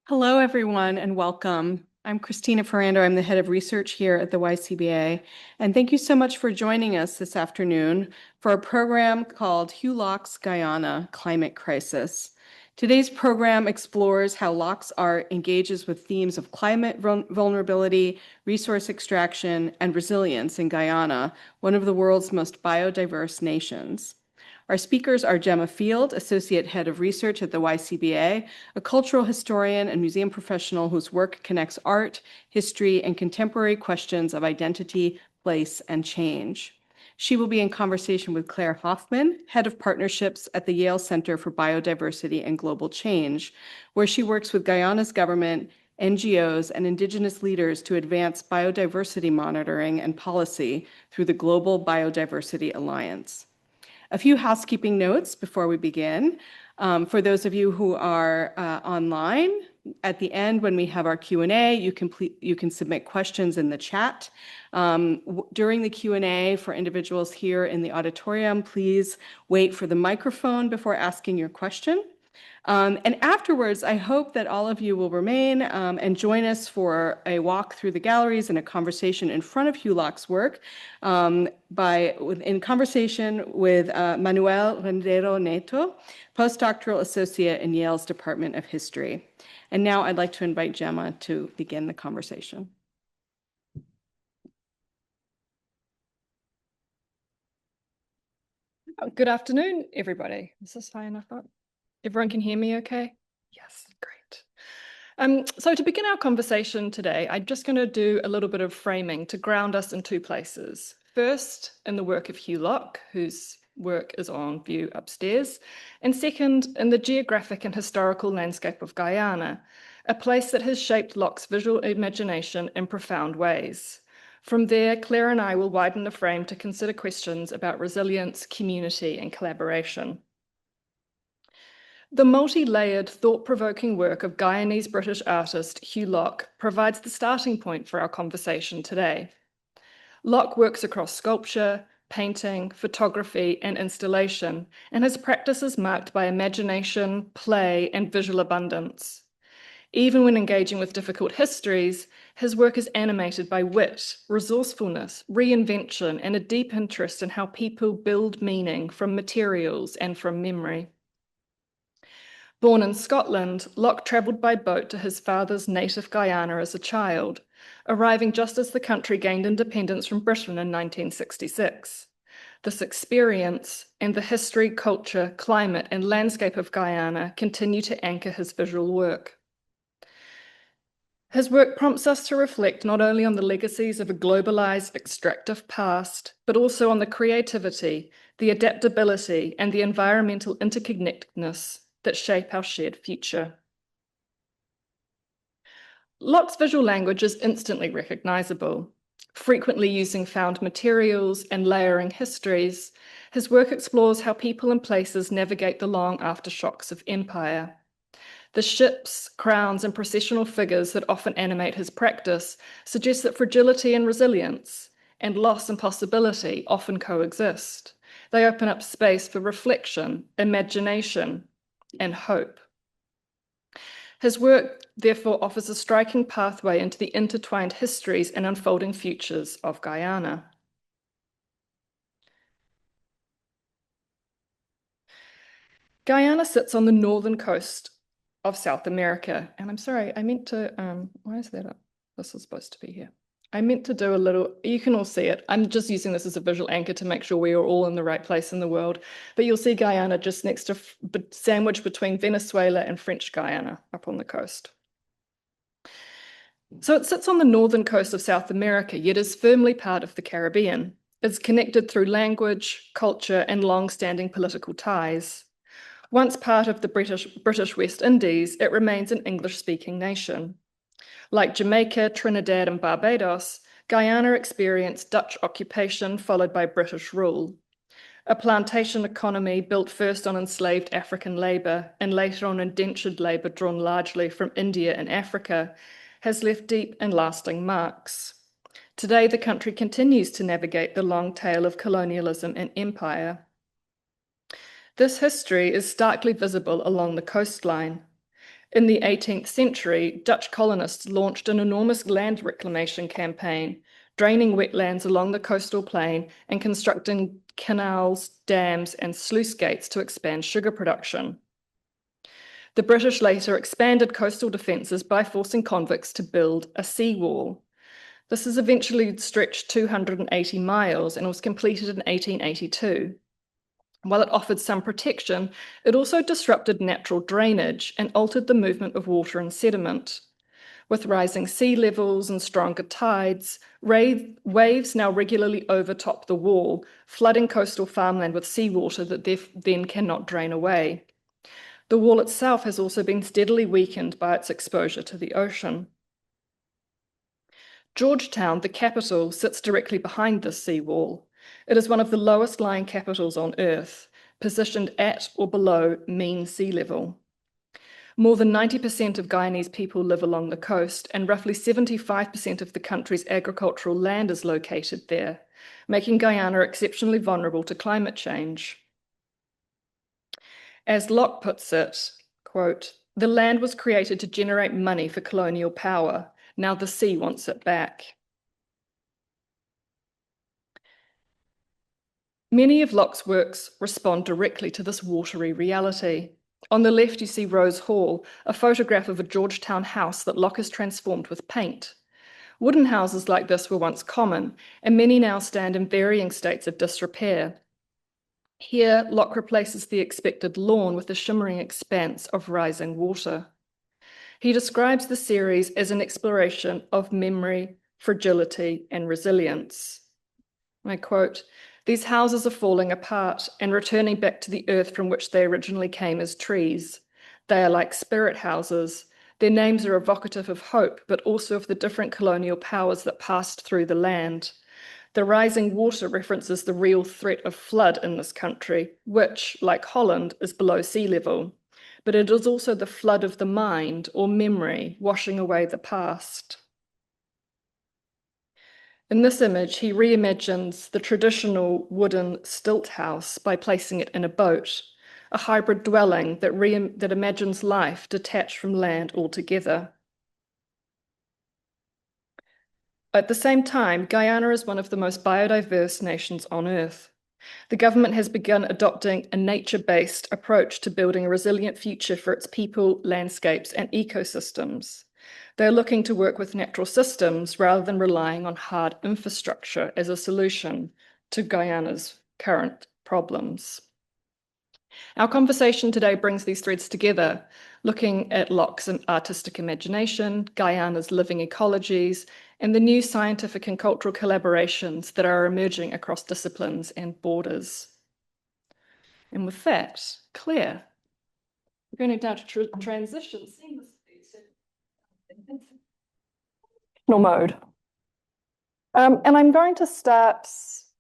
Hello, everyone, and welcome. I'm Christina Ferrando. I'm the head of research here at the YCBA, and thank you so much for joining us this afternoon for a program called Hew Locke's Guyana Climate Crisis. Today's program explores how Locke's art engages with themes of climate vulnerability, resource extraction, and resilience in Guyana, one of the world's most biodiverse nations. Our speakers are Jemma Field, Associate Head of Research at the YCBA, a cultural historian and museum professional whose work connects art, history, and contemporary questions of identity, place, and change. She will be in conversation with Claire Hoffmann, Head of Partnerships at the Yale Center for Biodiversity and Global Change, where she works with Guyana's government, NGOs, and Indigenous leaders to advance biodiversity monitoring and policy through the Global Biodiversity Alliance. A few housekeeping notes before we begin. For those of you who are online, at the end when we have our Q&A, you can submit questions in the chat. During the Q&A for individuals here in the auditorium, please wait for the microphone before asking your question. And afterwards, I hope that all of you will remain and join us for a walk through the galleries and a conversation in front of Hew Locke's work in conversation with Manuel Rendero Neto, postdoctoral associate in Yale's Department of History. And now I'd like to invite Jemma to begin the conversation. Good afternoon, everybody. Is this high enough up? Everyone can hear me okay? Yes, great. So to begin our conversation today, I'm just going to do a little bit of framing to ground us in two places. First, in the work of Hew Locke, whose work is on view upstairs, and second, in the geographic and historical landscape of Guyana, a place that has shaped Locke's visual imagination in profound ways. From there, Claire and I will widen the frame to consider questions about resilience, community, and collaboration. The multi-layered, thought-provoking work of Guyanese British artist Hew Locke provides the starting point for our conversation today. Locke works across sculpture, painting, photography, and installation, and his practice is marked by imagination, play, and visual abundance. Even when engaging with difficult histories, his work is animated by wit, resourcefulness, reinvention, and a deep interest in how people build meaning from materials and from memory. Born in Scotland, Locke travelled by boat to his father's native Guyana as a child, arriving just as the country gained independence from Britain in 1966. This experience and the history, culture, climate, and landscape of Guyana continue to anchor his visual work. His work prompts us to reflect not only on the legacies of a globalized, extractive past, but also on the creativity, the adaptability, and the environmental interconnectedness that shape our shared future. Locke's visual language is instantly recognizable. Frequently using found materials and layering histories, his work explores how people and places navigate the long aftershocks of empire. The ships, crowns, and processional figures that often animate his practice suggest that fragility and resilience, and loss and possibility often coexist. They open up space for reflection, imagination, and hope. His work, therefore, offers a striking pathway into the intertwined histories and unfolding futures of Guyana. Guyana sits on the northern coast of South America. And I'm sorry, I meant to, why is that up? This is supposed to be here. I meant to do a little, you can all see it. I'm just using this as a visual anchor to make sure we are all in the right place in the world. But you'll see Guyana just next to, sandwiched between Venezuela and French Guyana up on the coast. So it sits on the northern coast of South America, yet is firmly part of the Caribbean. It's connected through language, culture, and long-standing political ties. Once part of the British West Indies, it remains an English-speaking nation. Like Jamaica, Trinidad, and Barbados, Guyana experienced Dutch occupation followed by British rule. A plantation economy built first on enslaved African labor and later on indentured labor drawn largely from India and Africa has left deep and lasting marks. Today, the country continues to navigate the long tail of colonialism and empire. This history is starkly visible along the coastline. In the 18th century, Dutch colonists launched an enormous land reclamation campaign, draining wetlands along the coastal plain and constructing canals, dams, and sluice gates to expand sugar production. The British later expanded coastal defences by forcing convicts to build a seawall. This is eventually stretched 280 miles and was completed in 1882. While it offered some protection, it also disrupted natural drainage and altered the movement of water and sediment. With rising sea levels and stronger tides, waves now regularly overtop the wall, flooding coastal farmland with seawater that then cannot drain away. The wall itself has also been steadily weakened by its exposure to the ocean. Georgetown, the capital, sits directly behind this seawall. It is one of the lowest lying capitals on Earth, positioned at or below mean sea level. More than 90% of Guyanese people live along the coast, and roughly 75% of the country's agricultural land is located there, making Guyana exceptionally vulnerable to climate change. As Locke puts it, quote, "The land was created to generate money for colonial power. Now the sea wants it back." Many of Locke's works respond directly to this watery reality. On the left, you see Rose Hall, a photograph of a Georgetown house that Locke has transformed with paint. Wooden houses like this were once common, and many now stand in varying states of disrepair. Here, Locke replaces the expected lawn with a shimmering expanse of rising water. He describes the series as an exploration of memory, fragility, and resilience. I quote, "These houses are falling apart and returning back to the earth from which they originally came as trees. They are like spirit houses. Their names are evocative of hope, but also of the different colonial powers that passed through the land. The rising water references the real threat of flood in this country, which, like Holland, is below sea level. But it is also the flood of the mind or memory, washing away the past." In this image, he reimagines the traditional wooden stilt house by placing it in a boat, a hybrid dwelling that imagines life detached from land altogether. At the same time, Guyana is one of the most biodiverse nations on Earth. The government has begun adopting a nature-based approach to building a resilient future for its people, landscapes, and ecosystems. They're looking to work with natural systems rather than relying on hard infrastructure as a solution to Guyana's current problems. Our conversation today brings these threads together, looking at Locke's artistic imagination, Guyana's living ecologies, and the new scientific and cultural collaborations that are emerging across disciplines and borders. And with that, Claire, we're going now to transition seamlessly mode. And I'm going to start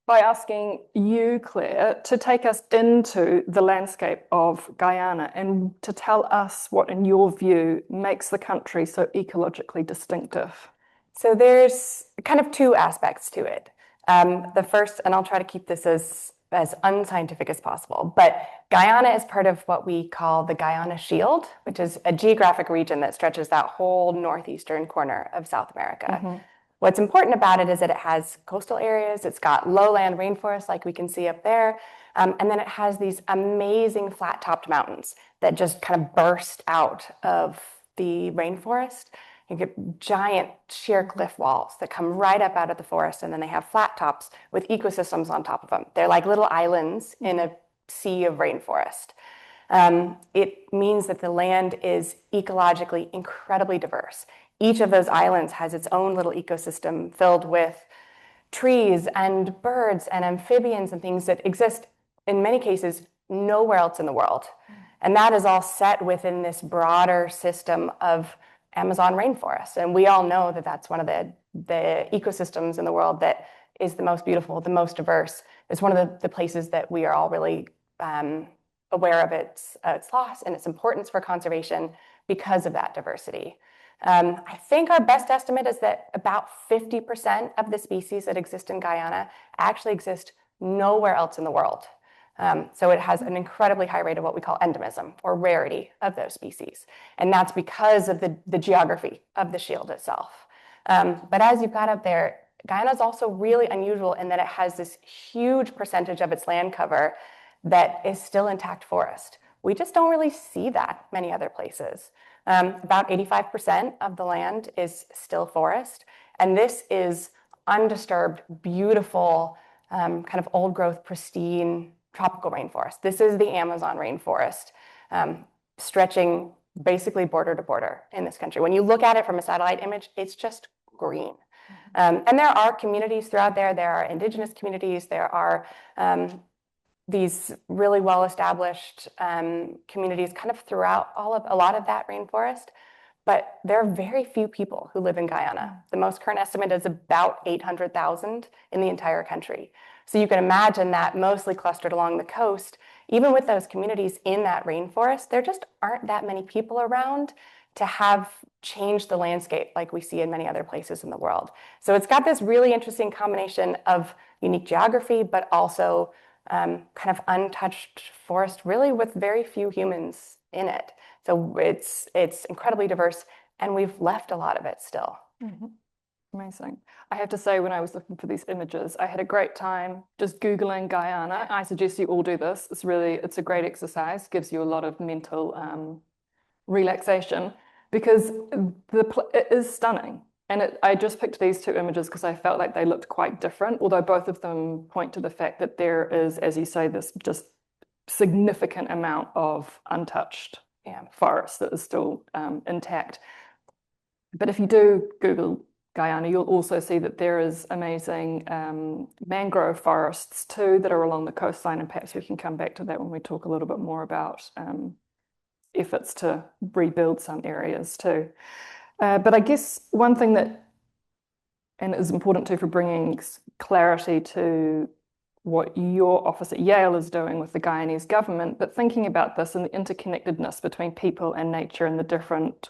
by asking you, Claire, to take us into the landscape of Guyana and to tell us what, in your view, makes the country so ecologically distinctive. So there's kind of two aspects to it. The first, and I'll try to keep this as unscientific as possible, but Guyana is part of what we call the Guyana Shield, which is a geographic region that stretches that whole northeastern corner of South America. Mm-hmm. What's important about it is that it has coastal areas, it's got lowland rainforests like we can see up there, and then it has these amazing flat-topped mountains that just kind of burst out of the rainforest. You get giant sheer cliff walls that come right up out of the forest, and then they have flat tops with ecosystems on top of them. They're like little islands in a sea of rainforest. It means that the land is ecologically incredibly diverse. Each of those islands has its own little ecosystem filled with trees and birds and amphibians and things that exist, in many cases, nowhere else in the world. And that is all set within this broader system of Amazon rainforest. And we all know that that's one of the ecosystems in the world that is the most beautiful, the most diverse. It's one of the places that we are all really aware of its loss and its importance for conservation because of that diversity. I think our best estimate is that about 50% of the species that exist in Guyana actually exist nowhere else in the world. So it has an incredibly high rate of what we call endemism, or rarity of those species. And that's because of the geography of the shield itself. But as you've got up there, Guyana is also really unusual in that it has this huge percentage of its land cover that is still intact forest. We just don't really see that many other places. About 85% of the land is still forest, and this is undisturbed, beautiful, kind of old growth, pristine tropical rainforest. This is the Amazon rainforest, stretching basically border to border in this country. When you look at it from a satellite image, it's just green. And there are communities throughout there. There are indigenous communities. There are these really well-established communities kind of throughout a lot of that rainforest. But there are very few people who live in Guyana. The most current estimate is about 800,000 in the entire country. So you can imagine that mostly clustered along the coast. Even with those communities in that rainforest, there just aren't that many people around to have changed the landscape like we see in many other places in the world. So it's got this really interesting combination of unique geography, but also kind of untouched forest, really with very few humans in it. So it's incredibly diverse, and we've left a lot of it still. Mm-hmm. Amazing. I have to say, when I was looking for these images, I had a great time just Googling Guyana. I suggest you all do this. It's a great exercise, gives you a lot of mental relaxation, because it is stunning. And I just picked these two images because I felt like they looked quite different, although both of them point to the fact that there is, as you say, this just significant amount of untouched forest that is still intact. But if you do Google Guyana, you'll also see that there is amazing mangrove forests too that are along the coastline, and perhaps we can come back to that when we talk a little bit more about efforts to rebuild some areas too. But I guess one thing that, and is important too for bringing clarity to what your office at Yale is doing with the Guyanese government, but thinking about this and the interconnectedness between people and nature and the different,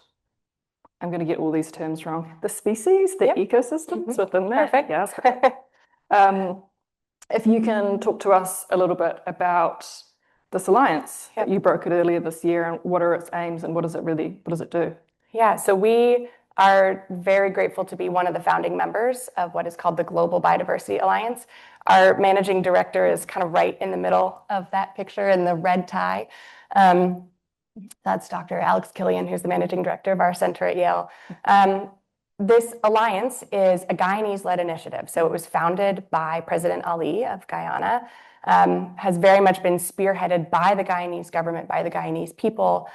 I'm going to get all these terms wrong, the species, the ecosystems within that. Perfect. Yes. If you can talk to us a little bit about this alliance that you brokered earlier this year, and what are its aims and what does it do? Yeah, so we are very grateful to be one of the founding members of what is called the Global Biodiversity Alliance. Our managing director is kind of right in the middle of that picture in the red tie. That's Dr. Alex Killian, who's the managing director of our center at Yale. This alliance is a Guyanese-led initiative. So it was founded by President Ali of Guyana, has very much been spearheaded by the Guyanese government, by the Guyanese people.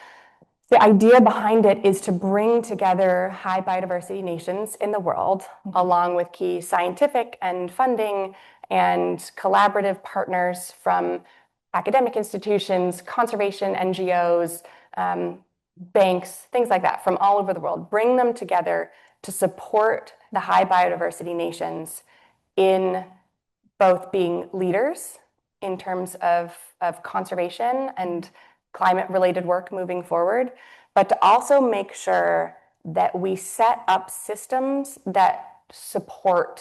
The idea behind it is to bring together high biodiversity nations in the world, along with key scientific and funding and collaborative partners from academic institutions, conservation NGOs, banks, things like that, from all over the world. Bring them together to support the high biodiversity nations in both being leaders in terms of conservation and climate-related work moving forward, but to also make sure that we set up systems that support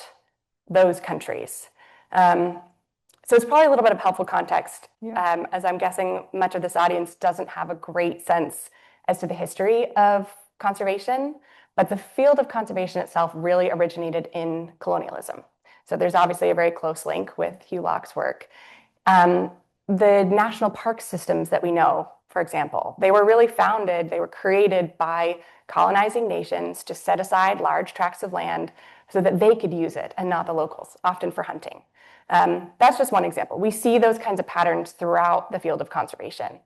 those countries. So it's probably a little bit of helpful context, as I'm guessing much of this audience doesn't have a great sense as to the history of conservation, but the field of conservation itself really originated in colonialism. So there's obviously a very close link with Hew Locke's work. The national park systems that we know, for example, they were created by colonizing nations to set aside large tracts of land so that they could use it and not the locals, often for hunting. That's just one example. We see those kinds of patterns throughout the field of conservation.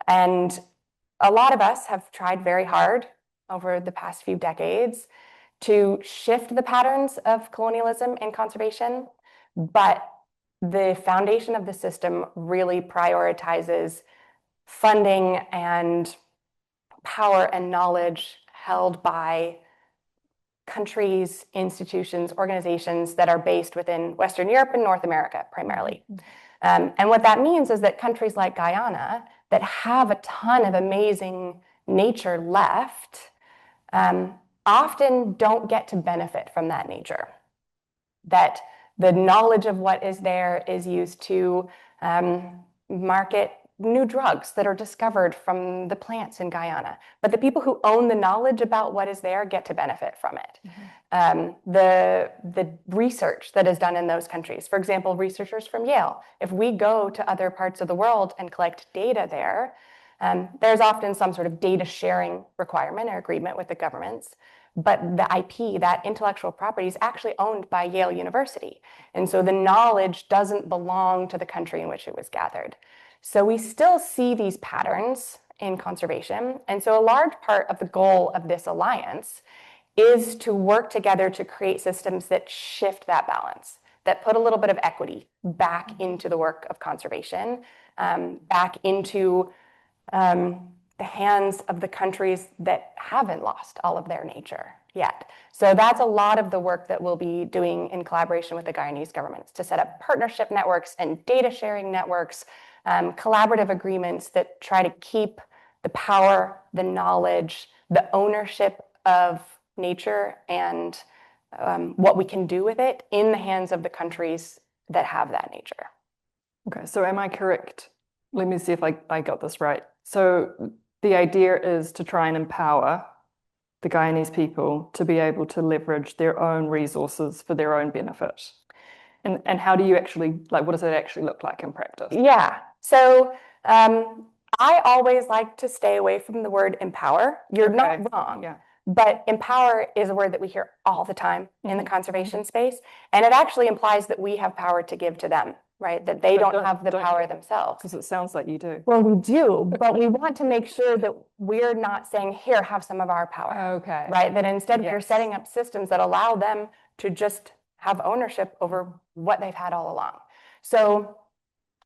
And a lot of us have tried very hard over the past few decades to shift the patterns of colonialism in conservation, but the foundation of the system really prioritizes funding and power and knowledge held by countries, institutions, organizations that are based within Western Europe and North America primarily. And what that means is that countries like Guyana that have a ton of amazing nature left often don't get to benefit from that nature. That the knowledge of what is there is used to market new drugs that are discovered from the plants in Guyana. But the people who own the knowledge about what is there get to benefit from it. The research that is done in those countries, for example, researchers from Yale, if we go to other parts of the world and collect data there, there's often some sort of data sharing requirement or agreement with the governments. But the IP, that intellectual property, is actually owned by Yale University. And so the knowledge doesn't belong to the country in which it was gathered. So we still see these patterns in conservation. And so a large part of the goal of this alliance is to work together to create systems that shift that balance, that put a little bit of equity back into the work of conservation, back into the hands of the countries that haven't lost all of their nature yet. So that's a lot of the work that we'll be doing in collaboration with the Guyanese government, to set up partnership networks and data sharing networks, collaborative agreements that try to keep the power, the knowledge, the ownership of nature and what we can do with it in the hands of the countries that have that nature. Okay, so am I correct? Let me see if I got this right. So the idea is to try and empower the Guyanese people to be able to leverage their own resources for their own benefit. And how do you actually, like, what does it actually look like in practice? Yeah, so I always like to stay away from the word empower. You're not wrong. Yeah. But empower is a word that we hear all the time in the conservation space. And it actually implies that we have power to give to them, right? That they don't have the power themselves. Because it sounds like you do. Well, we do, but we want to make sure that we're not saying, here, have some of our power. Okay. Right? That instead we're setting up systems that allow them to just have ownership over what they've had all along. So,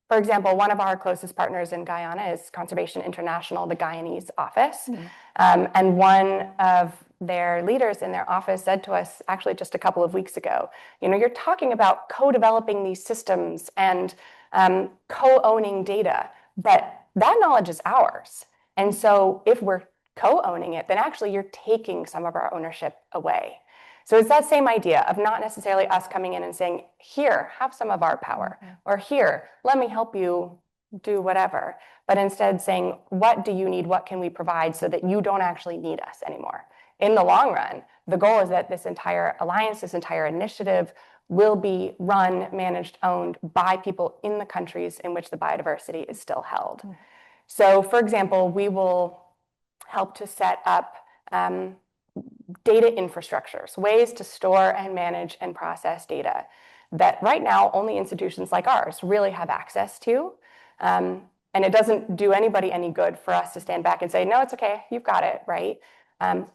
for example, one of our closest partners in Guyana is Conservation International, the Guyanese office. And one of their leaders in their office said to us, actually just a couple of weeks ago, you're talking about co-developing these systems and co-owning data, but that knowledge is ours. And so if we're co-owning it, then actually you're taking some of our ownership away. So it's that same idea of not necessarily us coming in and saying, here, have some of our power, or here, let me help you do whatever, but instead saying, what do you need? What can we provide so that you don't actually need us anymore? In the long run, the goal is that this entire alliance, this entire initiative will be run, managed, owned by people in the countries in which the biodiversity is still held. So, for example, we will help to set up data infrastructures, ways to store and manage and process data that right now only institutions like ours really have access to. And it doesn't do anybody any good for us to stand back and say, no, it's okay, you've got it, right?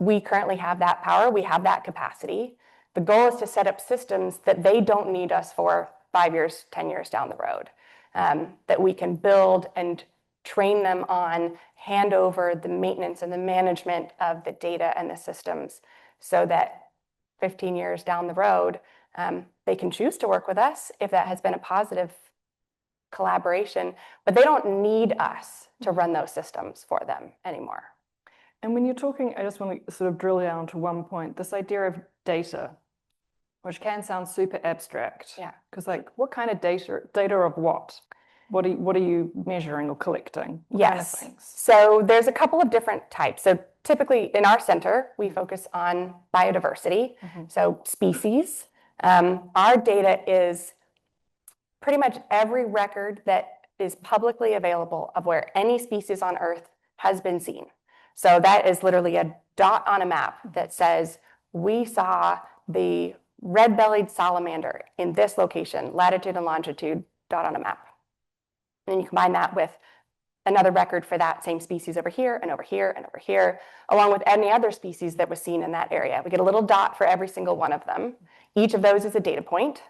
We currently have that power, we have that capacity. The goal is to set up systems that they don't need us for 5 years, 10 years down the road, that we can build and train them on, hand over the maintenance and the management of the data and the systems so that 15 years down the road, they can choose to work with us if that has been a positive collaboration, but they don't need us to run those systems for them anymore. And when you're talking, I just want to sort of drill down to one point, this idea of data, which can sound super abstract. Yeah. Because like, what kind of data? Data of what? What are you measuring or collecting? What kind of things? So there's a couple of different types. So typically in our center, we focus on biodiversity, so species. Our data is pretty much every record that is publicly available of where any species on Earth has been seen. So that is literally a dot on a map that says, we saw the red-bellied salamander in this location, latitude and longitude, dot on a map. And you combine that with another record for that same species over here and over here and over here, along with any other species that was seen in that area. We get a little dot for every single one of them. Each of those is a data point.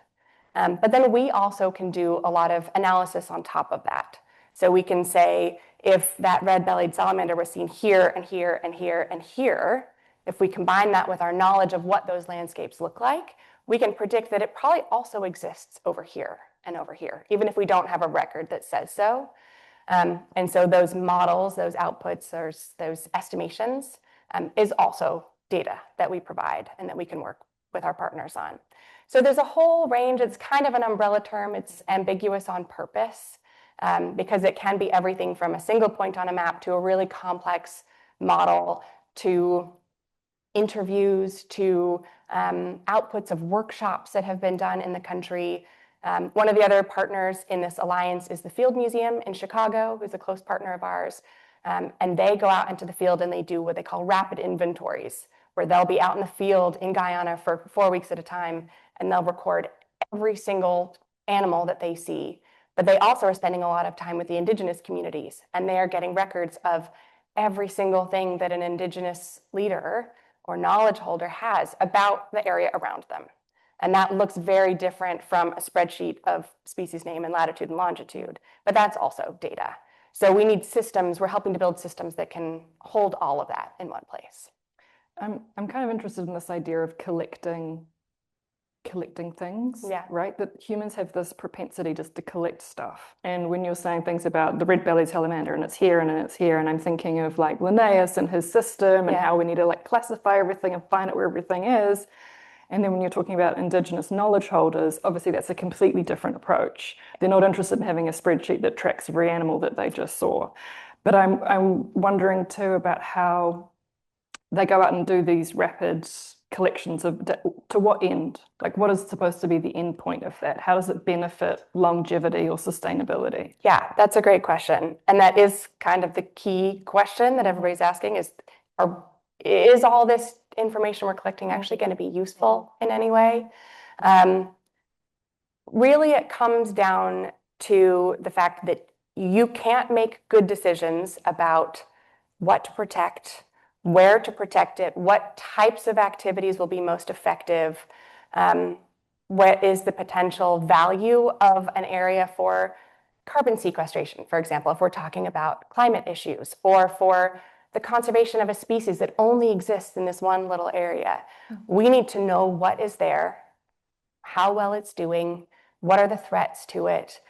But then we also can do a lot of analysis on top of that. So we can say, if that red-bellied salamander was seen here and here and here and here, if we combine that with our knowledge of what those landscapes look like, we can predict that it probably also exists over here and over here, even if we don't have a record that says so. And so those models, those outputs, those estimations is also data that we provide and that we can work with our partners on. So there's a whole range. It's kind of an umbrella term. It's ambiguous on purpose. because it can be everything from a single point on a map to a really complex model to interviews to outputs of workshops that have been done in the country. One of the other partners in this alliance is the Field Museum in Chicago, who's a close partner of ours. And they go out into the field and they do what they call rapid inventories, where they'll be out in the field in Guyana for 4 weeks at a time, and they'll record every single animal that they see. But they also are spending a lot of time with the indigenous communities, and they are getting records of every single thing that an indigenous leader or knowledge holder has about the area around them. And that looks very different from a spreadsheet of species name and latitude and longitude, but that's also data. So we need systems, we're helping to build systems that can hold all of that in one place. I'm kind of interested in this idea of collecting things, right? That humans have this propensity just to collect stuff. And when you're saying things about the red-bellied salamander and it's here and it's here, and I'm thinking of like Linnaeus and his system and how we need to like classify everything and find out where everything is. And then when you're talking about indigenous knowledge holders, obviously that's a completely different approach. They're not interested in having a spreadsheet that tracks every animal that they just saw. But I'm wondering too about how they go out and do these rapid collections of, to what end? Like what is supposed to be the end point of that? How does it benefit longevity or sustainability? Yeah, that's a great question. And that is kind of the key question that everybody's asking is all this information we're collecting actually going to be useful in any way? Really, it comes down to the fact that you can't make good decisions about what to protect, where to protect it, what types of activities will be most effective, what is the potential value of an area for carbon sequestration, for example, if we're talking about climate issues, or for the conservation of a species that only exists in this one little area. We need to know what is there, how well it's doing, what are the threats to it,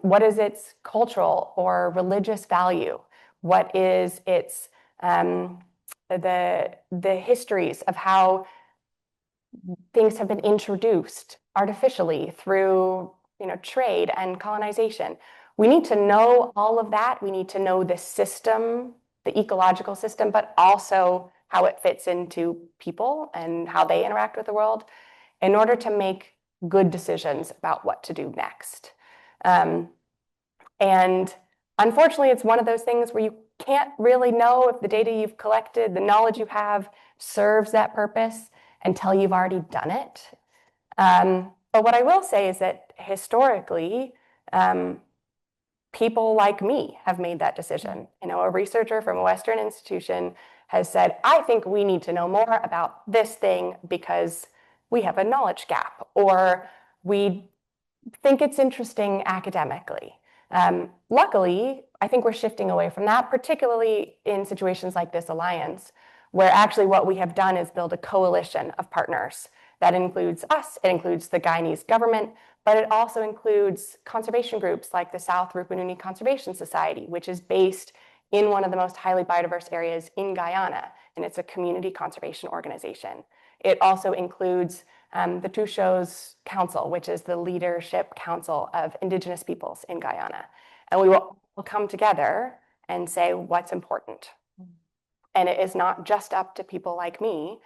what is its cultural or religious value, what is its the histories of how things have been introduced artificially through trade and colonization. We need to know all of that. We need to know the system, the ecological system, but also how it fits into people and how they interact with the world in order to make good decisions about what to do next. And unfortunately, it's one of those things where you can't really know if the data you've collected, the knowledge you have, serves that purpose until you've already done it. But what I will say is that historically, people like me have made that decision. A researcher from a Western institution has said, I think we need to know more about this thing because we have a knowledge gap, or we think it's interesting academically. Luckily, I think we're shifting away from that, particularly in situations like this alliance, where actually what we have done is build a coalition of partners. That includes us, it includes the Guyanese government, but it also includes conservation groups like the South Rupununi Conservation Society, which is based in one of the most highly biodiverse areas in Guyana, and it's a community conservation organization. It also includes the Tushos Council, which is the leadership council of indigenous peoples in Guyana. And we will come together and say what's important. And it is not just up to people like me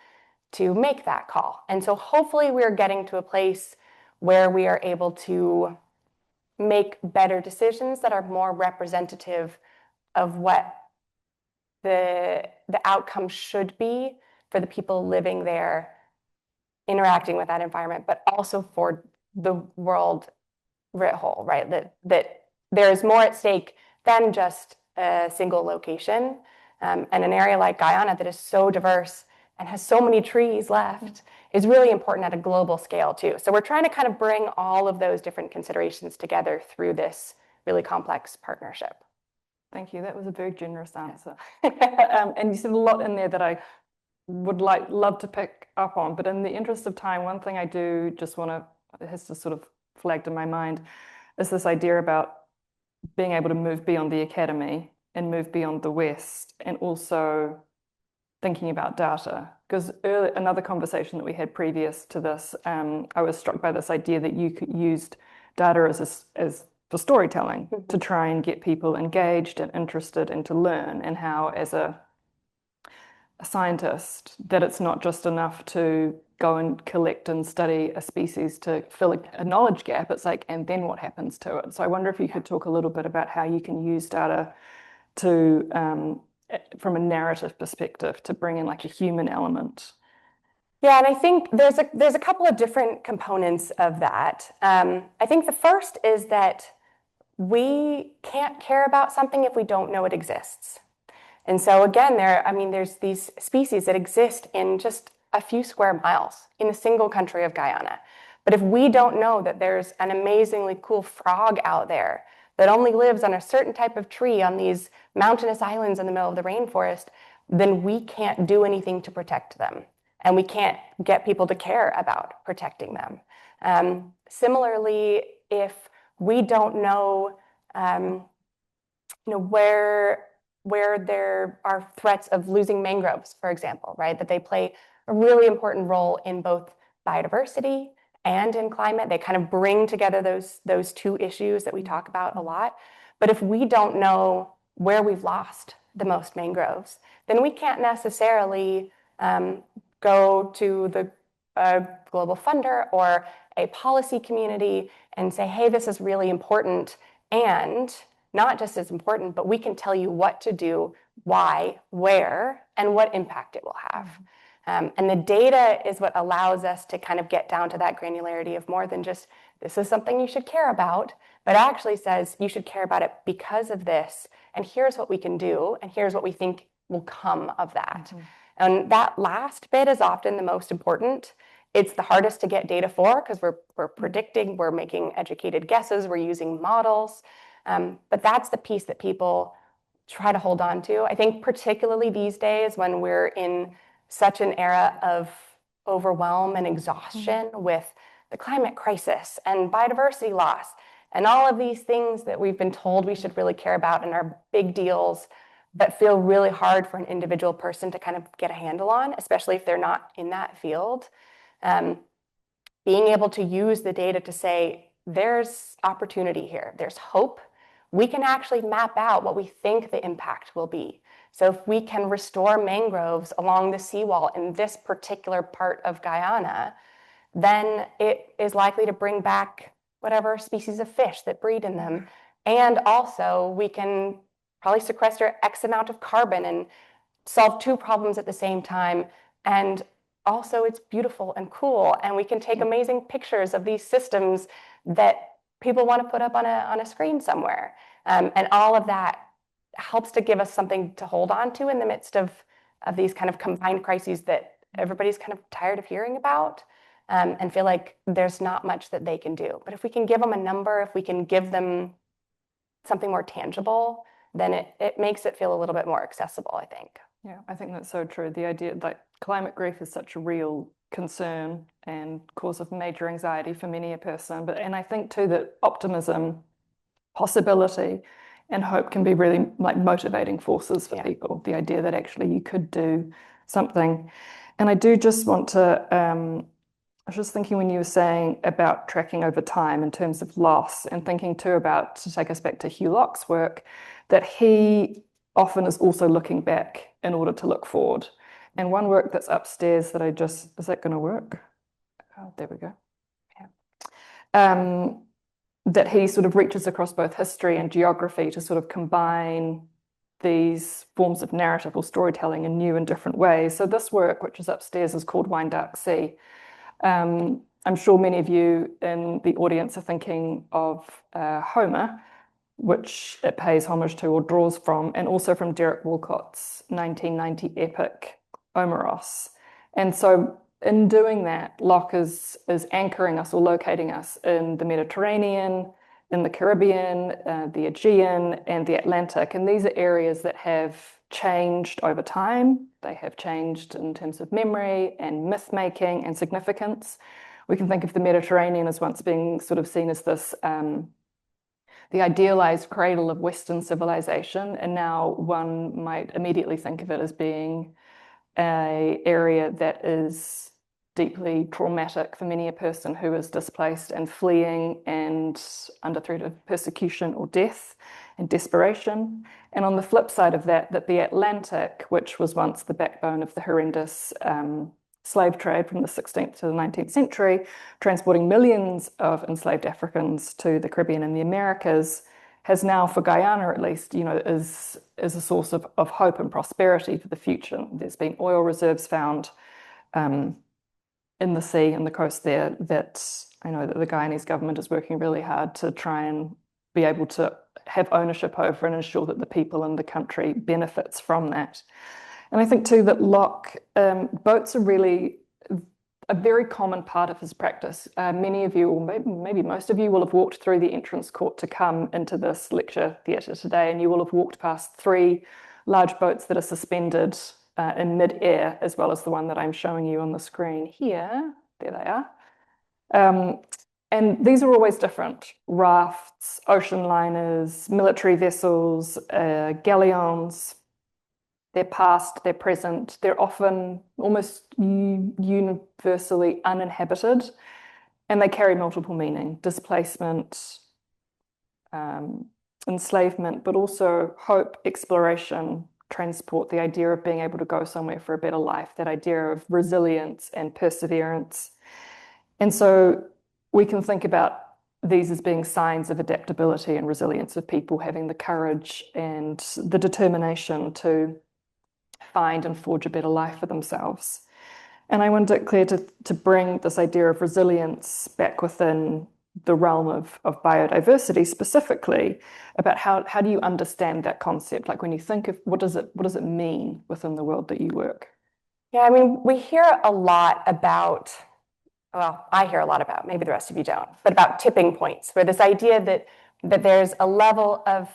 to make that call. And so hopefully we're getting to a place where we are able to make better decisions that are more representative of what the outcome should be for the people living there, interacting with that environment, but also for the world writ whole, right? That there is more at stake than just a single location. And an area like Guyana that is so diverse and has so many trees left is really important at a global scale too. So we're trying to kind of bring all of those different considerations together through this really complex partnership. Thank you. That was a very generous answer. And you said a lot in there that I would love to pick up on, but in the interest of time, one thing I do just want to, it has just sort of flagged in my mind, is this idea about being able to move beyond the academy and move beyond the West, and also thinking about data. Because another conversation that we had previous to this, I was struck by this idea that you used data as for storytelling to try and get people engaged and interested and to learn, and how as a scientist that it's not just enough to go and collect and study a species to fill a knowledge gap. It's like, and then what happens to it? So I wonder if you could talk a little bit about how you can use data to, from a narrative perspective, to bring in like a human element. Yeah, and I think there's a couple of different components of that. I think the first is that we can't care about something if we don't know it exists. And so again, there's these species that exist in just a few square miles in a single country of Guyana. But if we don't know that there's an amazingly cool frog out there that only lives on a certain type of tree on these mountainous islands in the middle of the rainforest, then we can't do anything to protect them. And we can't get people to care about protecting them. Similarly, if we don't know, where there are threats of losing mangroves, for example, right? That they play a really important role in both biodiversity and in climate. They kind of bring together those two issues that we talk about a lot. But if we don't know where we've lost the most mangroves, then we can't necessarily go to the global funder or a policy community and say, hey, this is really important. And not just as important, but we can tell you what to do, why, where, and what impact it will have. And the data is what allows us to kind of get down to that granularity of more than just, this is something you should care about, but actually says you should care about it because of this, and here's what we can do, and here's what we think will come of that. And that last bit is often the most important. It's the hardest to get data for because we're predicting, we're making educated guesses, we're using models. But that's the piece that people try to hold on to. I think particularly these days when we're in such an era of overwhelm and exhaustion with the climate crisis and biodiversity loss and all of these things that we've been told we should really care about and are big deals, but feel really hard for an individual person to kind of get a handle on, especially if they're not in that field. Being able to use the data to say, there's opportunity here, there's hope. We can actually map out what we think the impact will be. So if we can restore mangroves along the seawall in this particular part of Guyana, then it is likely to bring back whatever species of fish that breed in them. And also we can probably sequester X amount of carbon and solve two problems at the same time. And also it's beautiful and cool. And we can take amazing pictures of these systems that people want to put up on a screen somewhere. And all of that helps to give us something to hold on to in the midst of these kind of combined crises that everybody's kind of tired of hearing about, and feel like there's not much that they can do. But if we can give them a number, if we can give them something more tangible, then it makes it feel a little bit more accessible, I think. Yeah, I think that's so true. The idea that climate grief is such a real concern and cause of major anxiety for many a person. And I think too that optimism, possibility, and hope can be really like motivating forces for people. The idea that actually you could do something. And I do just want to, I was just thinking when you were saying about tracking over time in terms of loss, and thinking too about, to take us back to Hew Locke's work, that he often is also looking back in order to look forward. And one work that's upstairs that is that going to work? Oh, there we go. Yeah. That he sort of reaches across both history and geography to sort of combine these forms of narrative or storytelling in new and different ways. So this work, which is upstairs, is called Wine Dark Sea. I'm sure many of you in the audience are thinking of Homer, which it pays homage to or draws from, and also from Derek Walcott's 1990 epic Omeros. And so in doing that, Locke is anchoring us or locating us in the Mediterranean, in the Caribbean, the Aegean, and the Atlantic. And these are areas that have changed over time. They have changed in terms of memory and myth-making and significance. We can think of the Mediterranean as once being sort of seen as this, the idealized cradle of Western civilization. And now one might immediately think of it as being an area that is deeply traumatic for many a person who is displaced and fleeing and under threat of persecution or death and desperation. And on the flip side of that, that the Atlantic, which was once the backbone of the horrendous slave trade from the 16th to the 19th century, transporting millions of enslaved Africans to the Caribbean and the Americas, has now, for Guyana at least, is a source of hope and prosperity for the future. There's been oil reserves found in the sea and the coast there that I know that the Guyanese government is working really hard to try and be able to have ownership over and ensure that the people in the country benefits from that. And I think too that Locke, boats are really a very common part of his practice. Many of you, or maybe most of you, will have walked through the entrance court to come into this lecture theatre today, and you will have walked past 3 large boats that are suspended in mid-air, as well as the one that I'm showing you on the screen here. There they are. And these are always different. Rafts, ocean liners, military vessels, galleons. They're past, they're present, they're often almost universally uninhabited, and they carry multiple meaning: displacement, enslavement, but also hope, exploration, transport, the idea of being able to go somewhere for a better life, that idea of resilience and perseverance. And so we can think about these as being signs of adaptability and resilience, of people having the courage and the determination to find and forge a better life for themselves. And I wanted, Claire, to bring this idea of resilience back within the realm of biodiversity specifically, about how do you understand that concept? Like when you think of what does it mean within the world that you work? Yeah, I mean, we hear a lot about, well, I hear a lot about, maybe the rest of you don't, but about tipping points, where this idea that there's a level of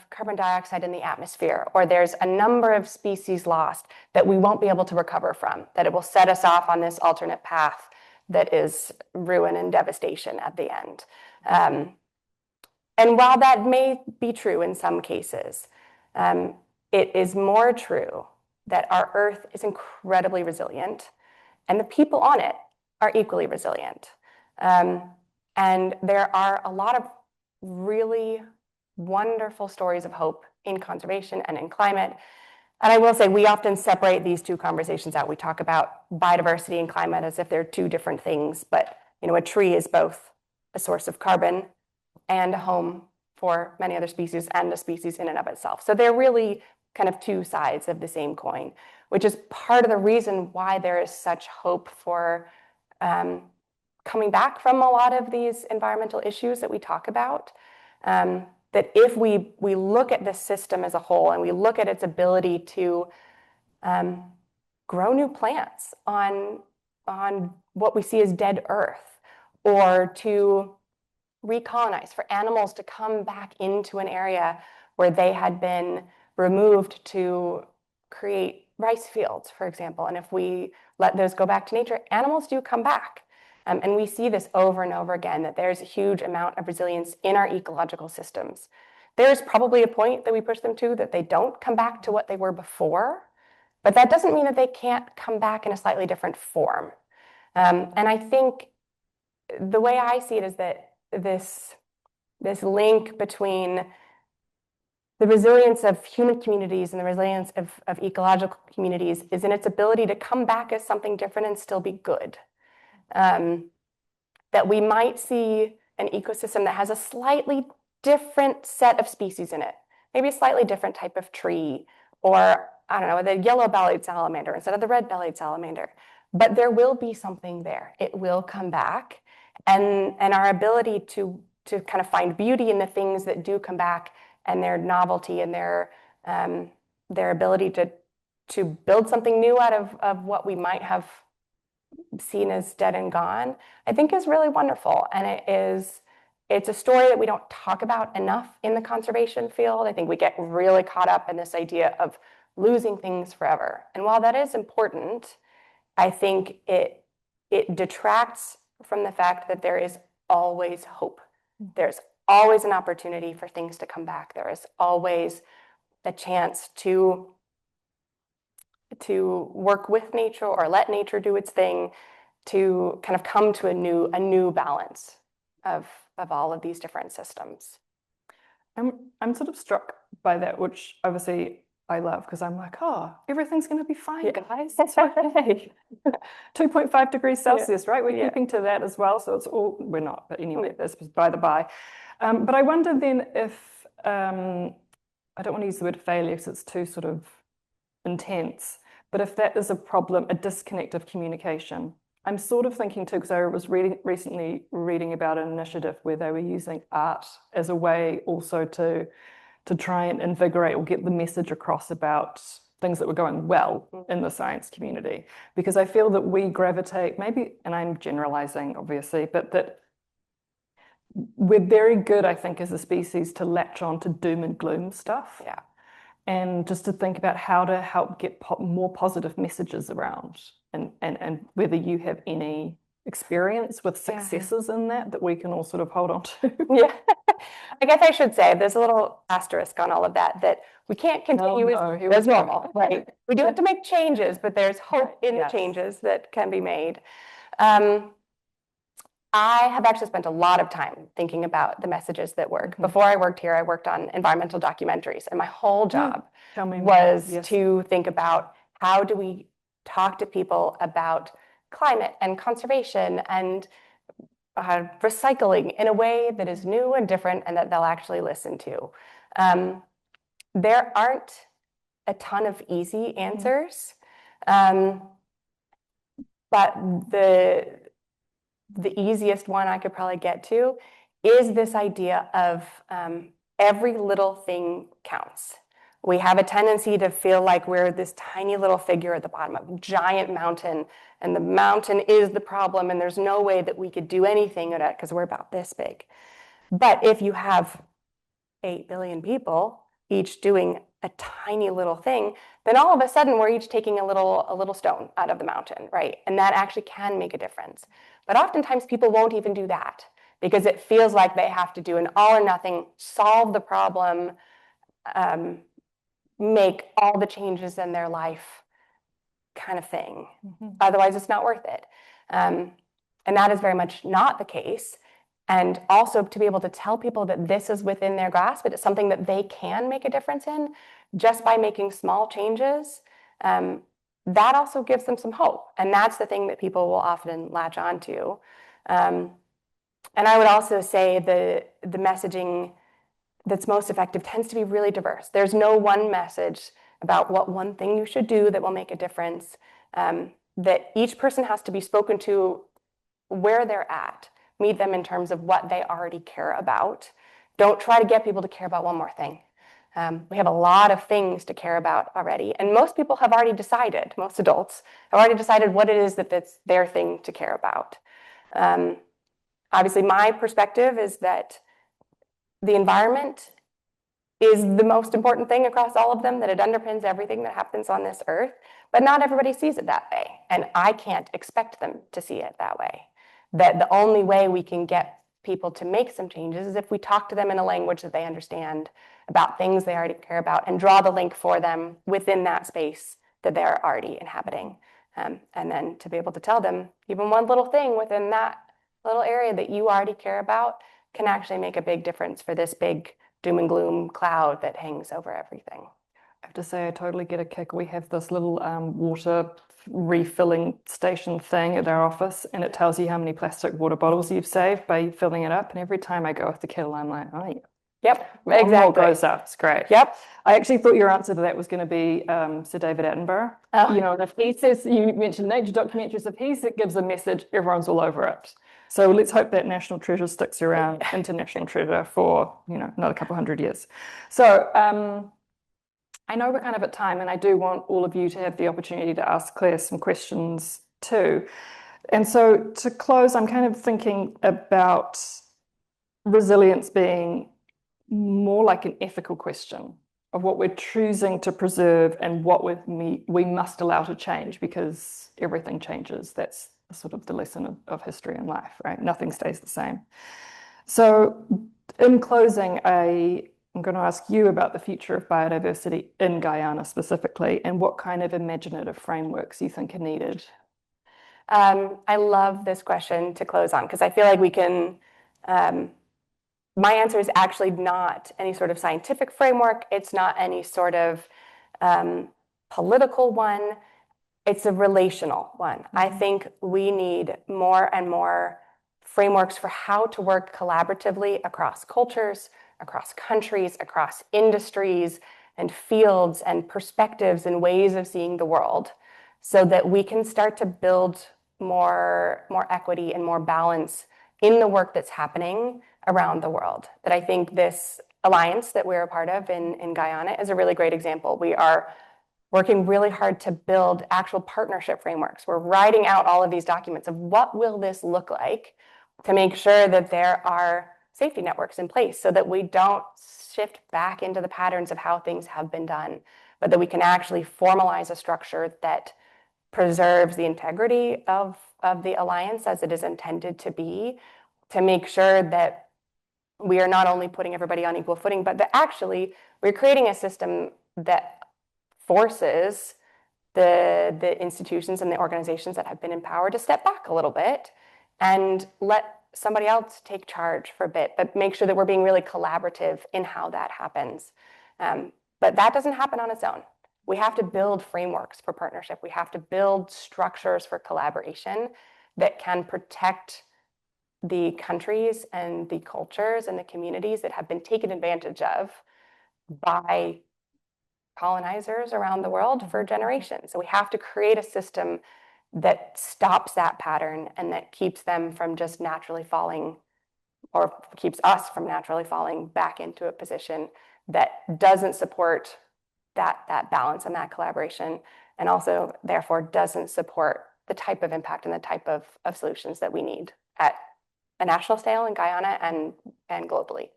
carbon dioxide in the atmosphere, or there's a number of species lost that we won't be able to recover from, that it will set us off on this alternate path that is ruin and devastation at the end. And while that may be true in some cases, it is more true that our Earth is incredibly resilient, and the people on it are equally resilient. And there are a lot of really wonderful stories of hope in conservation and in climate. And I will say we often separate these two conversations out. We talk about biodiversity and climate as if they're two different things, but a tree is both a source of carbon and a home for many other species, and a species in and of itself. So they're really kind of two sides of the same coin, which is part of the reason why there is such hope for coming back from a lot of these environmental issues that we talk about. That if we look at the system as a whole and we look at its ability to grow new plants on what we see as dead earth, or to recolonize, for animals to come back into an area where they had been removed to create rice fields, for example. And if we let those go back to nature, animals do come back. And we see this over and over again, that there's a huge amount of resilience in our ecological systems. There's probably a point that we push them to that they don't come back to what they were before, but that doesn't mean that they can't come back in a slightly different form. And I think the way I see it is that this link between the resilience of human communities and the resilience of ecological communities is in its ability to come back as something different and still be good. That we might see an ecosystem that has a slightly different set of species in it, maybe a slightly different type of tree, or I don't know, the yellow-bellied salamander instead of the red-bellied salamander. But there will be something there. It will come back, and our ability to kind of find beauty in the things that do come back, and their novelty and their ability to build something new out of what we might have seen as dead and gone, I think is really wonderful. And it's a story that we don't talk about enough in the conservation field. I think we get really caught up in this idea of losing things forever. And while that is important, I think it detracts from the fact that there is always hope. There's always an opportunity for things to come back. There is always a chance to to work with nature or let nature do its thing, to kind of come to a new balance of all of these different systems. I'm sort of struck by that, which obviously I love, because I'm like, oh, everything's going to be fine, guys. That's okay. 2.5 degrees Celsius, right? We're keeping to that as well. So it's all, we're not, but anyway, that's by the by. But I wonder then if, I don't want to use the word failure because it's too sort of intense, but if that is a problem, a disconnect of communication. I'm sort of thinking too, because I was recently reading about an initiative where they were using art as a way also to try and invigorate or get the message across about things that were going well in the science community. Because I feel that we gravitate, maybe, and I'm generalizing obviously, but that we're very good, I think, as a species to latch on to doom and gloom stuff. Yeah. And just to think about how to help get more positive messages around, and whether you have any experience with successes in that we can all sort of hold on to. Yeah. I guess I should say there's a little asterisk on all of that we can't continue as normal, right? We do have to make changes, but there's hope in the changes that can be made. I have actually spent a lot of time thinking about the messages that work. Before I worked here, I worked on environmental documentaries, and my whole job was to think about how do we talk to people about climate and conservation and recycling in a way that is new and different and that they'll actually listen to. There aren't a ton of easy answers, but the easiest one I could probably get to is this idea of every little thing counts. We have a tendency to feel like we're this tiny little figure at the bottom of a giant mountain, and the mountain is the problem, and there's no way that we could do anything at it because we're about this big. But if you have 8 billion people each doing a tiny little thing, then all of a sudden we're each taking a little stone out of the mountain, right? And that actually can make a difference. But oftentimes people won't even do that because it feels like they have to do an all or nothing, solve the problem, make all the changes in their life kind of thing. Otherwise, it's not worth it. And that is very much not the case. And also to be able to tell people that this is within their grasp, that it's something that they can make a difference in just by making small changes, that also gives them some hope. And that's the thing that people will often latch on to. And I would also say the messaging that's most effective tends to be really diverse. There's no one message about what one thing you should do that will make a difference, that each person has to be spoken to where they're at. Meet them in terms of what they already care about. Don't try to get people to care about one more thing. We have a lot of things to care about already. And most people have already decided, most adults have already decided what it is that's their thing to care about. Obviously, my perspective is that the environment is the most important thing across all of them, that it underpins everything that happens on this earth. But not everybody sees it that way. And I can't expect them to see it that way. That the only way we can get people to make some changes is if we talk to them in a language that they understand about things they already care about and draw the link for them within that space that they're already inhabiting. And then to be able to tell them even one little thing within that little area that you already care about can actually make a big difference for this big doom and gloom cloud that hangs over everything. I have to say, I totally get a kick. We have this little water refilling station thing at our office, and it tells you how many plastic water bottles you've saved by filling it up. And every time I go with the kettle, I'm like, oh, yeah. Yep, exactly. More goes up. It's great. Yep. I actually thought your answer to that was going to be Sir David Attenborough. Oh. You know, and if he says, you mentioned nature documentaries, if he gives a message, everyone's all over it. So let's hope that National Treasure sticks around, International Treasure, for, you know, another couple 100 years. So I know we're kind of at time, and I do want all of you to have the opportunity to ask Claire some questions too. And so to close, I'm kind of thinking about resilience being more like an ethical question of what we're choosing to preserve and what we must allow to change, because everything changes. That's sort of the lesson of history and life, right? Nothing stays the same. So in closing, I I'm going to ask you about the future of biodiversity in Guyana specifically, and what kind of imaginative frameworks you think are needed. I love this question to close on because I feel like we can, my answer is actually not any sort of scientific framework. It's not any sort of political one. It's a relational one. I think we need more and more frameworks for how to work collaboratively across cultures, across countries, across industries and fields and perspectives and ways of seeing the world, so that we can start to build more equity and more balance in the work that's happening around the world. That I think this alliance that we're a part of in Guyana is a really great example. We are working really hard to build actual partnership frameworks. We're writing out all of these documents of what will this look like to make sure that there are safety networks in place so that we don't shift back into the patterns of how things have been done, but that we can actually formalize a structure that preserves the integrity of the alliance as it is intended to be, to make sure that we are not only putting everybody on equal footing, but that actually we're creating a system that forces the institutions and the organizations that have been in power to step back a little bit and let somebody else take charge for a bit, but make sure that we're being really collaborative in how that happens. But that doesn't happen on its own. We have to build frameworks for partnership. We have to build structures for collaboration that can protect the countries and the cultures and the communities that have been taken advantage of by colonizers around the world for generations. So we have to create a system that stops that pattern and that keeps them from just naturally falling, or keeps us from naturally falling back into a position that doesn't support that balance and that collaboration, and also therefore doesn't support the type of impact and the type of solutions that we need at a national scale in Guyana and globally.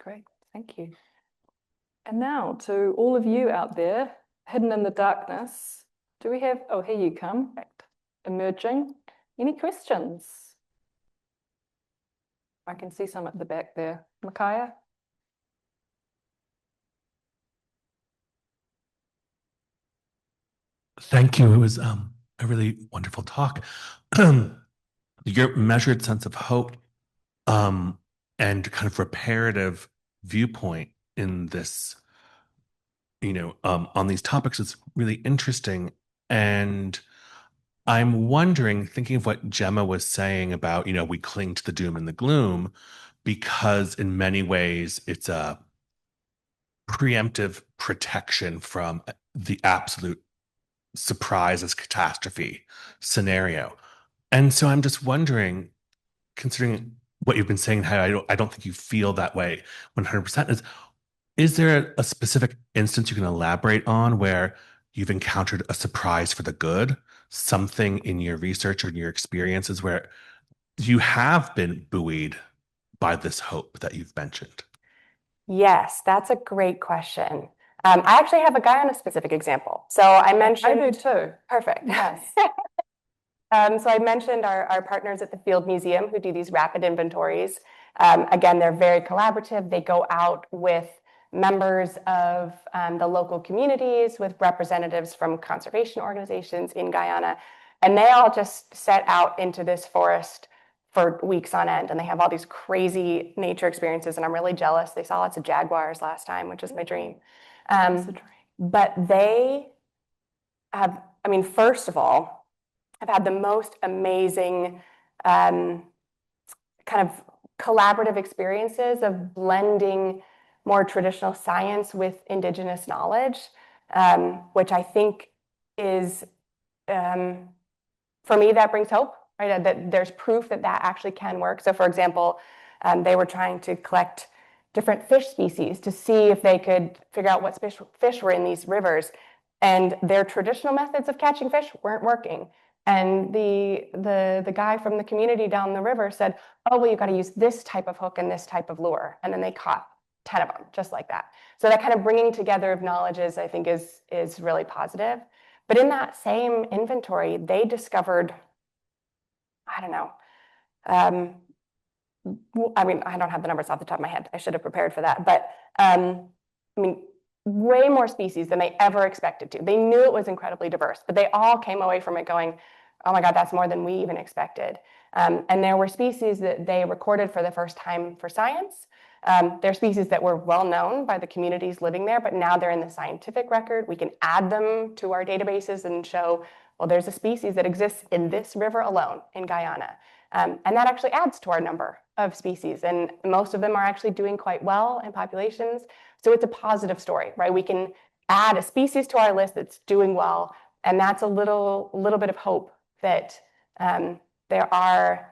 Great, thank you. And now to all of you out there, hidden in the darkness, do we have, oh, here you come, emerging. Any questions? I can see some at the back there. Micaiah? Thank you. It was a really wonderful talk. Your measured sense of hope and kind of reparative viewpoint in this, on these topics is really interesting. And I'm wondering, thinking of what Jemma was saying about, we cling to the doom and the gloom, because in many ways it's a preemptive protection from the absolute surprise as catastrophe scenario. And so I'm just wondering, considering what you've been saying, how I don't think you feel that way 100%, is there a specific instance you can elaborate on where you've encountered a surprise for the good, something in your research or in your experiences where you have been buoyed by this hope that you've mentioned? Yes, that's a great question. I actually have a Guyana-specific example. So I mentioned— I do too. Perfect. Yes. So I mentioned our partners at the Field Museum who do these rapid inventories. Again, they're very collaborative. They go out with members of the local communities, with representatives from conservation organizations in Guyana, and they all just set out into this forest for weeks on end, and they have all these crazy nature experiences, and I'm really jealous. They saw lots of jaguars last time, which is my dream. But they have, first of all, I've had the most amazing kind of collaborative experiences of blending more traditional science with indigenous knowledge, which I think is, for me, that brings hope, right? That there's proof that actually can work. So for example, they were trying to collect different fish species to see if they could figure out what fish were in these rivers. And their traditional methods of catching fish weren't working. And the guy from the community down the river said, oh, well, you got to use this type of hook and this type of lure. And then they caught 10 of them, just like that. So that kind of bringing together of knowledges, I think, is really positive. But in that same inventory, they discovered, I don't know, I mean, I don't have the numbers off the top of my head. I should have prepared for that. But I mean, way more species than they ever expected to. They knew it was incredibly diverse, but they all came away from it going, oh my God, that's more than we even expected. And there were species that they recorded for the first time for science. They're species that were well known by the communities living there, but now they're in the scientific record. We can add them to our databases and show, well, there's a species that exists in this river alone in Guyana. And that actually adds to our number of species. And most of them are actually doing quite well in populations. So it's a positive story, right? We can add a species to our list that's doing well. And that's a little bit of hope that there are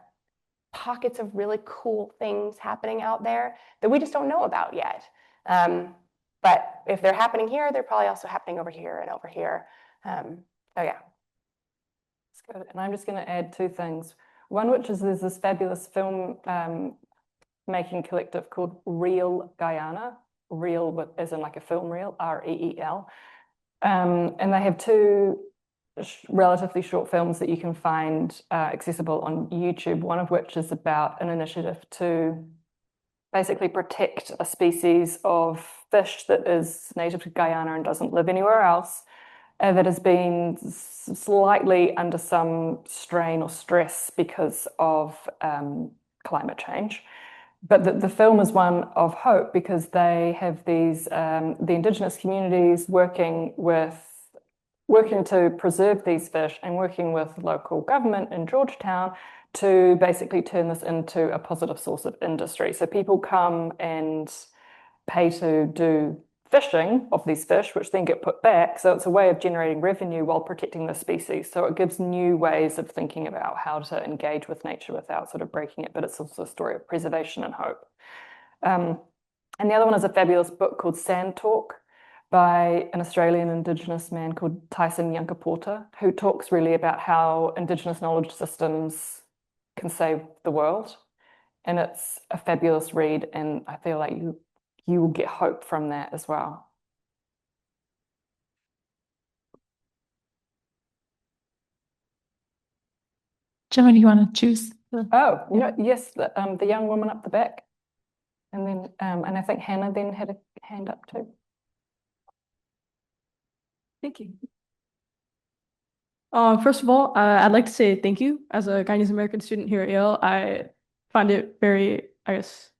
pockets of really cool things happening out there that we just don't know about yet. But if they're happening here, they're probably also happening over here and over here. So yeah. That's good. And I'm just going to add two things. One, which is there's this fabulous film making collective called Reel Guyana, reel as in like a film reel, REEL. And they have two relatively short films that you can find accessible on YouTube, one of which is about an initiative to basically protect a species of fish that is native to Guyana and doesn't live anywhere else, that has been slightly under some strain or stress because of climate change. But the film is one of hope because they have these, the indigenous communities working to preserve these fish and working with local government in Georgetown to basically turn this into a positive source of industry. So people come and pay to do fishing of these fish, which then get put back. So it's a way of generating revenue while protecting the species. So it gives new ways of thinking about how to engage with nature without sort of breaking it, but it's also a story of preservation and hope. And the other one is a fabulous book called Sand Talk by an Australian Indigenous man called Tyson Yunkaporta, who talks really about how Indigenous knowledge systems can save the world. And it's a fabulous read, and I feel like you will get hope from that as well. Jemma, do you want to choose? Oh, yes, the young woman up the back. And then, and I think Hannah then had a hand up too. Thank you. First of all, I'd like to say thank you. As a Guyanese American student here at Yale, I find it very, I guess,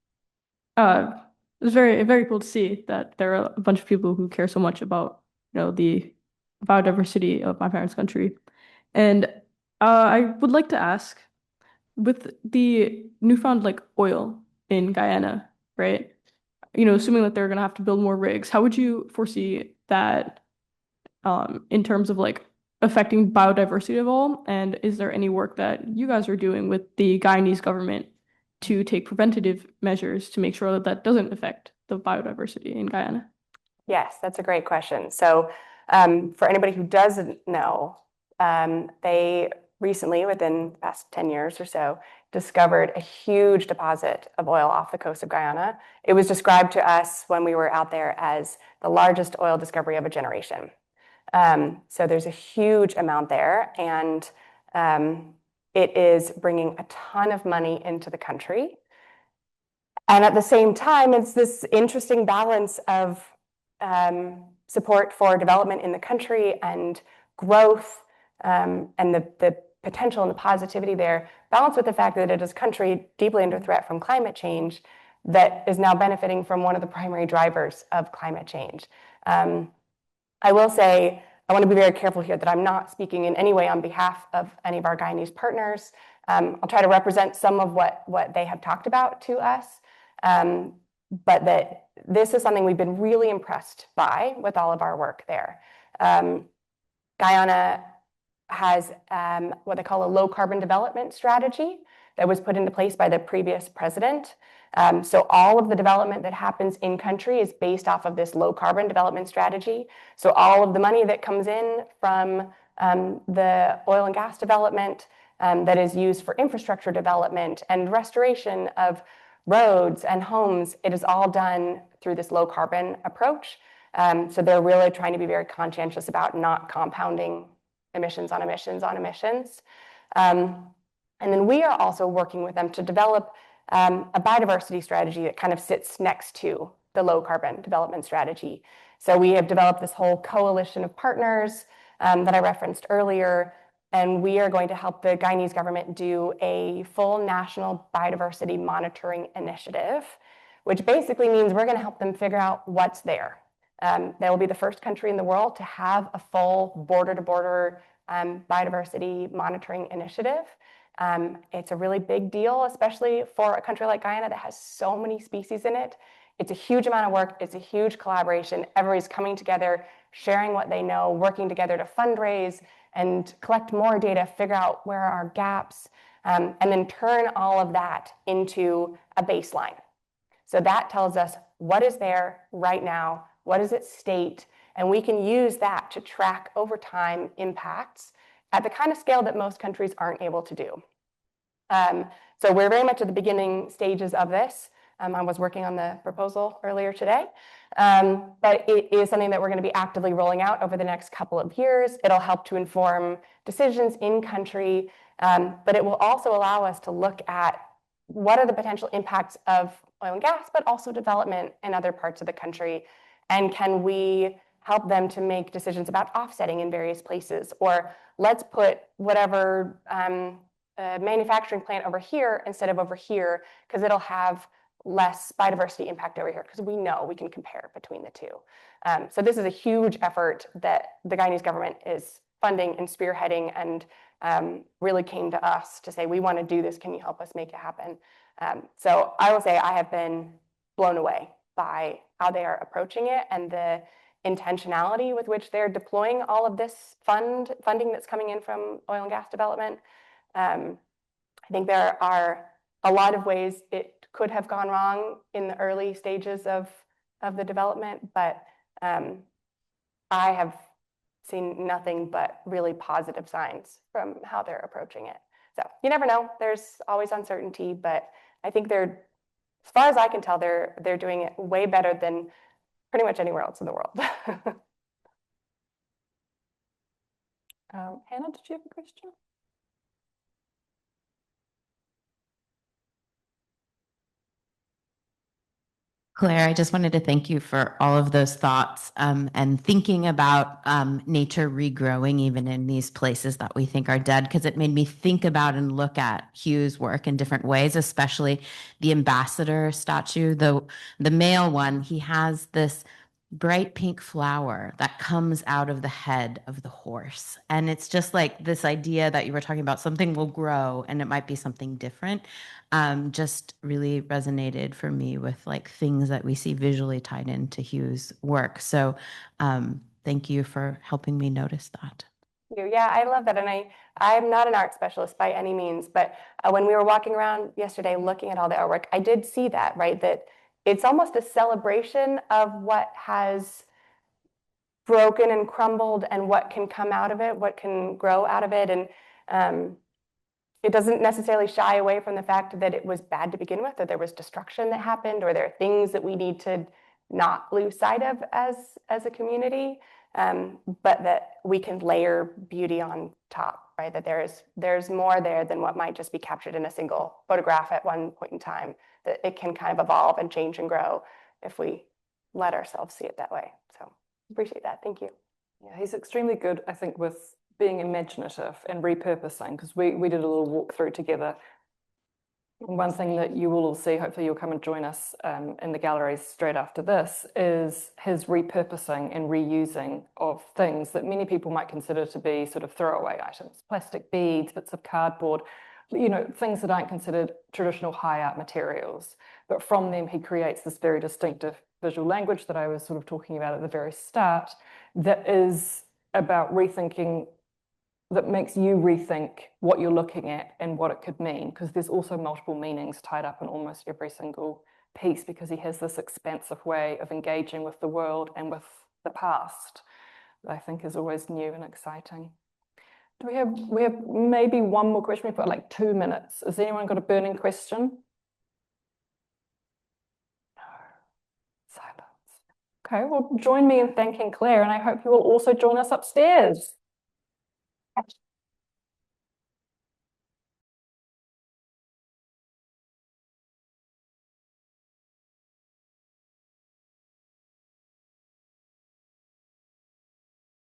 it was very cool to see that there are a bunch of people who care so much about, the biodiversity of my parents' country. And I would like to ask, with the newfound oil in Guyana, right? Assuming that they're gonna have to build more rigs, how would you foresee that in terms of affecting biodiversity at all? And is there any work that you guys are doing with the Guyanese government to take preventative measures to make sure that that doesn't affect the biodiversity in Guyana? Yes, that's a great question. So for anybody who doesn't know, they recently, within the past 10 years or so, discovered a huge deposit of oil off the coast of Guyana. It was described to us when we were out there as the largest oil discovery of a generation. So there's a huge amount there, and it is bringing a ton of money into the country. And at the same time, it's this interesting balance of support for development in the country and growth, and the potential and the positivity there, balanced with the fact that it is a country deeply under threat from climate change that is now benefiting from one of the primary drivers of climate change. I will say, I want to be very careful here that I'm not speaking in any way on behalf of any of our Guyanese partners. I'll try to represent some of what they have talked about to us, but that this is something we've been really impressed by with all of our work there. Guyana has what they call a low carbon development strategy that was put into place by the previous president. So all of the development that happens in country is based off of this low carbon development strategy. So all of the money that comes in from the oil and gas development that is used for infrastructure development and restoration of roads and homes, it is all done through this low carbon approach. So they're really trying to be very conscientious about not compounding emissions on emissions on emissions. And then we are also working with them to develop a biodiversity strategy that kind of sits next to the low carbon development strategy. So we have developed this whole coalition of partners that I referenced earlier, and we are going to help the Guyanese government do a full national biodiversity monitoring initiative, which basically means we're going to help them figure out what's there. They will be the first country in the world to have a full border-to-border biodiversity monitoring initiative. It's a really big deal, especially for a country like Guyana that has so many species in it. It's a huge amount of work. It's a huge collaboration. Everybody's coming together, sharing what they know, working together to fundraise and collect more data, figure out where are our gaps, and then turn all of that into a baseline. So that tells us what is there right now, what is its state, and we can use that to track over time impacts at the kind of scale that most countries aren't able to do. So we're very much at the beginning stages of this. I was working on the proposal earlier today, but it is something that we're going to be actively rolling out over the next couple of years. It'll help to inform decisions in country, but it will also allow us to look at what are the potential impacts of oil and gas, but also development in other parts of the country, and can we help them to make decisions about offsetting in various places, or let's put whatever manufacturing plant over here instead of over here, because it'll have less biodiversity impact over here, because we know we can compare between the two. So this is a huge effort that the Guyanese government is funding and spearheading, and really came to us to say, we want to do this, can you help us make it happen? So I will say I have been blown away by how they are approaching it and the intentionality with which they're deploying all of this funding that's coming in from oil and gas development. I think there are a lot of ways it could have gone wrong in the early stages of the development, but I have seen nothing but really positive signs from how they're approaching it. So you never know, there's always uncertainty, but I think they're, as far as I can tell, they're doing it way better than pretty much anywhere else in the world. Hannah, did you have a question? Claire, I just wanted to thank you for all of those thoughts and thinking about nature regrowing even in these places that we think are dead, because it made me think about and look at Hew's work in different ways, especially the ambassador statue, the male one. He has this bright pink flower that comes out of the head of the horse. And it's just like this idea that you were talking about, something will grow and it might be something different. Just really resonated for me with like things that we see visually tied into Hew's work. So thank you for helping me notice that. Yeah, I love that. And I'm not an art specialist by any means, but when we were walking around yesterday looking at all the artwork, I did see that, right? That it's almost a celebration of what has broken and crumbled and what can come out of it, what can grow out of it. And it doesn't necessarily shy away from the fact that it was bad to begin with, that there was destruction that happened, or there are things that we need to not lose sight of as a community, but that we can layer beauty on top, right? That there's more there than what might just be captured in a single photograph at one point in time, that it can kind of evolve and change and grow if we let ourselves see it that way. So appreciate that. Thank you. Yeah, he's extremely good, I think, with being imaginative and repurposing, because we did a little walkthrough together. One thing that you will all see, hopefully you'll come and join us in the galleries straight after this, is his repurposing and reusing of things that many people might consider to be sort of throwaway items, plastic beads, bits of cardboard, you know, things that aren't considered traditional high art materials. But from them, he creates this very distinctive visual language that I was sort of talking about at the very start, that is about rethinking, that makes you rethink what you're looking at and what it could mean, because there's also multiple meanings tied up in almost every single piece, because he has this expansive way of engaging with the world and with the past that I think is always new and exciting. Do we have maybe one more question? We've got like 2 minutes. Has anyone got a burning question? No. Silence. Okay, well, join me in thanking Claire, and I hope you will also join us upstairs.